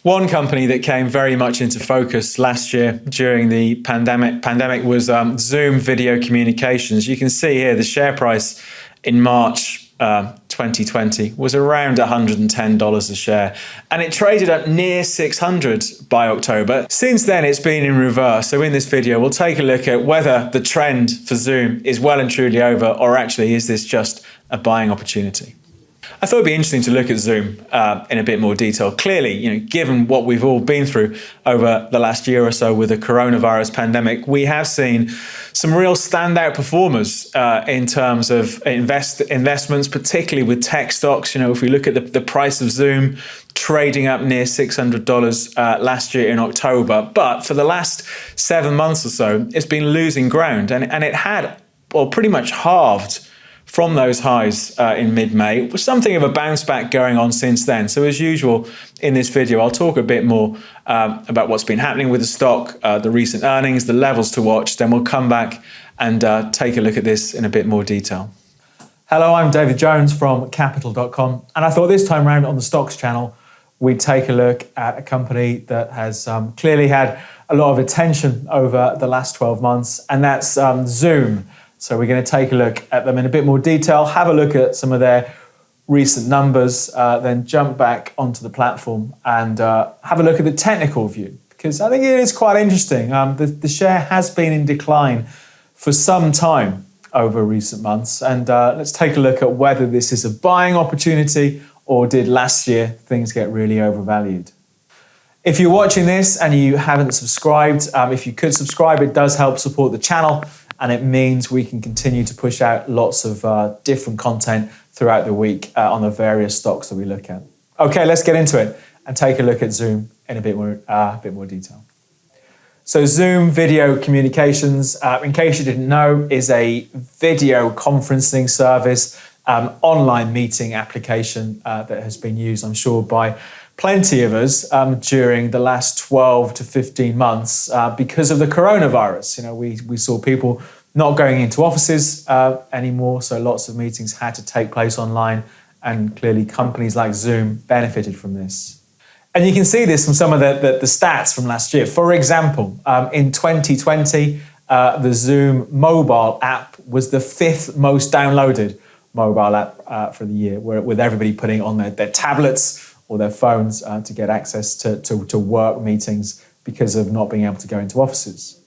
One company that came very much into focus last year during the pandemic was Zoom Video Communications. You can see here the share price in March 2020 was around $110 a share, and it traded up near 600 by October. Since then, it's been in reverse. So in this video, we'll take a look at whether the trend for Zoom is well and truly over, or actually is this just a buying opportunity. I thought it'd be interesting to look at Zoom in a bit more detail. Clearly, given what we've all been through over the last year or so with the coronavirus pandemic, we have seen some real standout performers in terms of investments, particularly with tech stocks. If we look at the price of Zoom trading up near $600 last year in October, but for the last 7 months or so, it's been losing ground, and it had, pretty much halved from those highs in mid-May, with something of a bounce back going on since then. So as usual in this video, I'll talk a bit more about what's been happening with the stock, the recent earnings, the levels to watch. Then we'll come back and take a look at this in a bit more detail. Hello, I'm David Jones from Capital.com, and I thought this time around on the stocks channel, we'd take a look at a company that has clearly had a lot of attention over the last 12 months, and that's Zoom. So we're going to take a look at them in a bit more detail, have a look at some of their recent numbers, then jump back onto the platform and have a look at the technical view, because I think it is quite interesting. The share has been in decline for some time over recent months, and let's take a look at whether this is a buying opportunity or did last year things get really overvalued. If you're watching this and you haven't subscribed, if you could subscribe, it does help support the channel. And it means we can continue to push out lots of different content throughout the week on the various stocks that we look at. Okay, let's get into it and take a look at Zoom in a bit more detail. So Zoom Video Communications, in case you didn't know, is a video conferencing service, online meeting application that has been used, I'm sure, by plenty of us during the last 12 to 15 months because of the coronavirus. We saw people not going into offices anymore, so lots of meetings had to take place online, and clearly companies like Zoom benefited from this. And you can see this from some of the stats from last year. For example, in 2020, the Zoom mobile app was the 5th most downloaded mobile app for the year, with everybody putting on their tablets or their phones to get access to work meetings because of not being able to go into offices.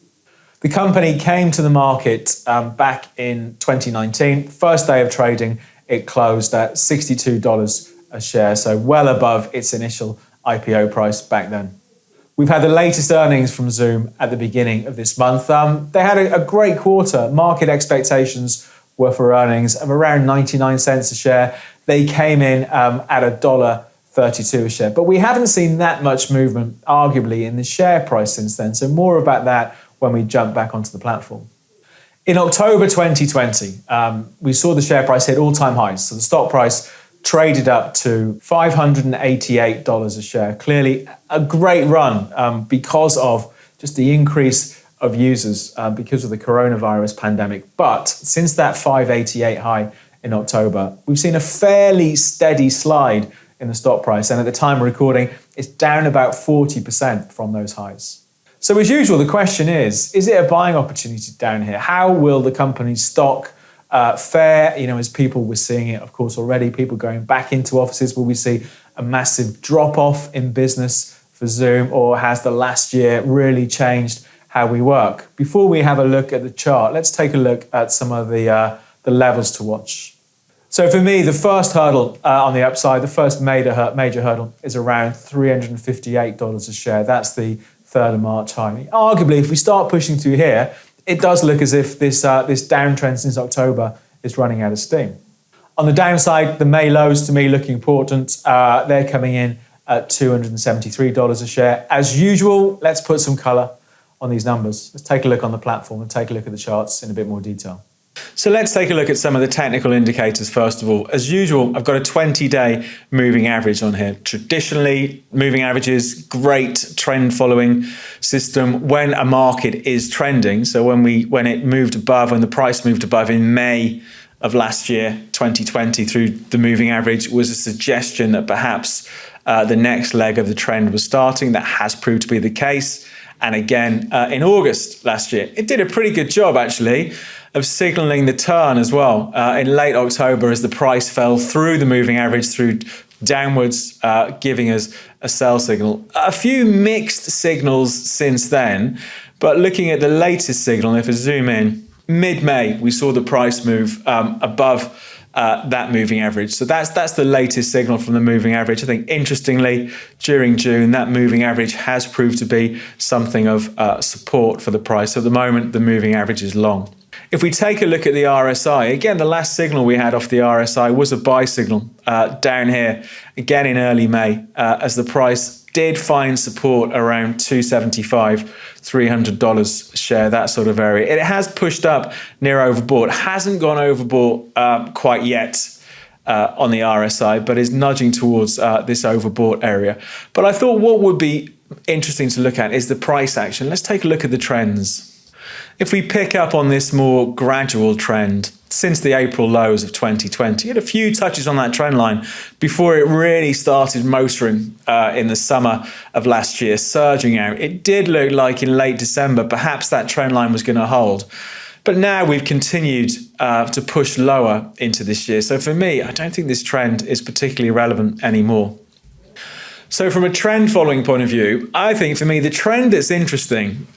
The company came to the market back in 2019. First day of trading, it closed at $62 a share, so well above its initial IPO price back then. We've had the latest earnings from Zoom at the beginning of this month. They had a great quarter. Market expectations were for earnings of around 99 cents a share. They came in at $1.32 a share. But we haven't seen that much movement, arguably, in the share price since then. So more about that when we jump back onto the platform. In October 2020, we saw the share price hit all-time highs. So the stock price traded up to $588 a share. Clearly a great run because of just the increase of users because of the coronavirus pandemic. But since that 588 high in October, we've seen a fairly steady slide in the stock price, and at the time of recording, it's down about 40% from those highs. So as usual, the question is it a buying opportunity down here? How will the company's stock fare? As people were seeing it, of course, already, people going back into offices, will we see a massive drop-off in business for Zoom, or has the last year really changed how we work? Before we have a look at the chart, let's take a look at some of the levels to watch. So for me, the first hurdle on the upside, the first major hurdle is around $358 a share. That's the 3rd of March high. Arguably, if we start pushing through here, it does look as if this downtrend since October is running out of steam. On the downside, the May lows to me looking important. They're coming in at $273 a share. As usual, let's put some color on these numbers. Let's take a look on the platform and take a look at the charts in a bit more detail. So let's take a look at some of the technical indicators first of all. As usual, I've got a 20-day moving average on here. Traditionally, moving averages, great trend following system when a market is trending. So when the price moved above in May of last year, 2020, through the moving average, was a suggestion that perhaps the next leg of the trend was starting. That has proved to be the case. And again, in August last year, it did a pretty good job, actually, of signaling the turn as well. In late October, as the price fell through the moving average, through downwards, giving us a sell signal. A few mixed signals since then, but looking at the latest signal, if I zoom in, mid-May, we saw the price move above that moving average. So that's the latest signal from the moving average. I think, interestingly, during June, that moving average has proved to be something of support for the price. At the moment, the moving average is long. If we take a look at the RSI, again, the last signal we had off the RSI was a buy signal down here, again in early May, as the price did find support around $275, $300 a share, that sort of area. It has pushed up near overbought, hasn't gone overbought quite yet on the RSI, but is nudging towards this overbought area. But I thought what would be interesting to look at is the price action. Let's take a look at the trends. If we pick up on this more gradual trend since the April lows of 2020, it had a few touches on that trend line before it really started motoring in the summer of last year, surging out. It did look like in late December, perhaps that trend line was going to hold. But now we've continued to push lower into this year. So for me, I don't think this trend is particularly relevant anymore. So from a trend following point of view, I think for me, the trend that's interesting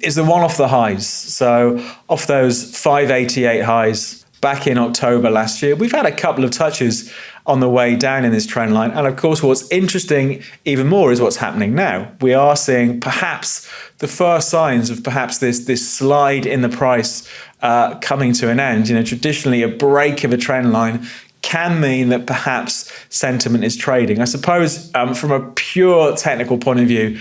is the one off the highs. So off those 588 highs back in October last year, we've had a couple of touches on the way down in this trend line. And of course, what's interesting even more is what's happening now. We are seeing perhaps the first signs of perhaps this slide in the price coming to an end. You know, traditionally a break of a trend line can mean that perhaps sentiment is trading. I suppose from a pure technical point of view,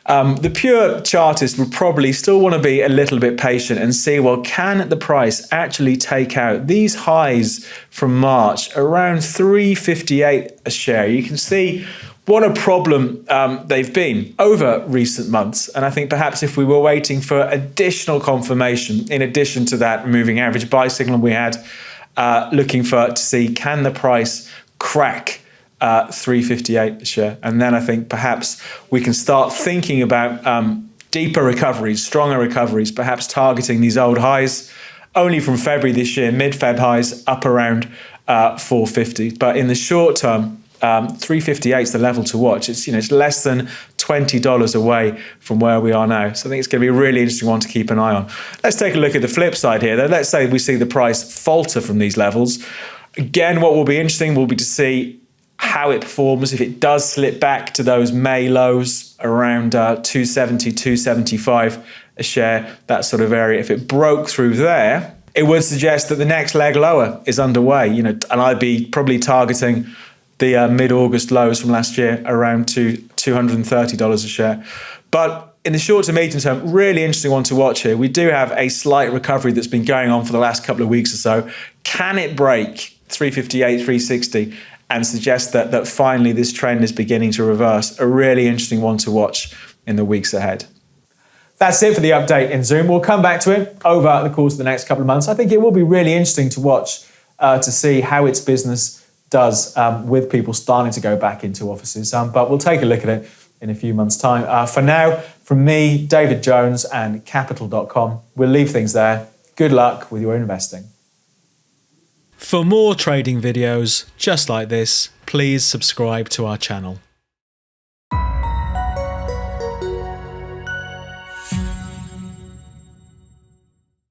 the pure chartist would probably still want to be a little bit patient and see, well, can the price actually take out these highs from March around 358 a share? You can see what a problem they've been over recent months. And I think perhaps if we were waiting for additional confirmation, in addition to that moving average buy signal we had, looking to see, can the price crack 358 a share? And then I think perhaps we can start thinking about deeper recoveries, stronger recoveries, perhaps targeting these old highs only from February this year, mid-Feb highs up around 450. But in the short term, 358 is the level to watch. It's less than $20 away from where we are now. So I think it's going to be a really interesting one to keep an eye on. Let's take a look at the flip side here, though. Let's say we see the price falter from these levels. Again, what will be interesting will be to see how it performs if it does slip back to those May lows around 270, 275 a share, that sort of area. If it broke through there, it would suggest that the next leg lower is underway. And I'd be probably targeting the mid-August lows from last year around $230 a share. But in the short to medium term, really interesting one to watch here. We do have a slight recovery that's been going on for the last couple of weeks or so. Can it break 358, 360 and suggest that finally this trend is beginning to reverse? A really interesting one to watch in the weeks ahead. That's it for the update in Zoom. We'll come back to it over the course of the next couple of months. I think it will be really interesting to watch to see how its business does with people starting to go back into offices. But we'll take a look at it in a few months' time. For now, from me, David Jones, and Capital.com, we'll leave things there. Good luck with your investing. For more trading videos just like this, please subscribe to our channel.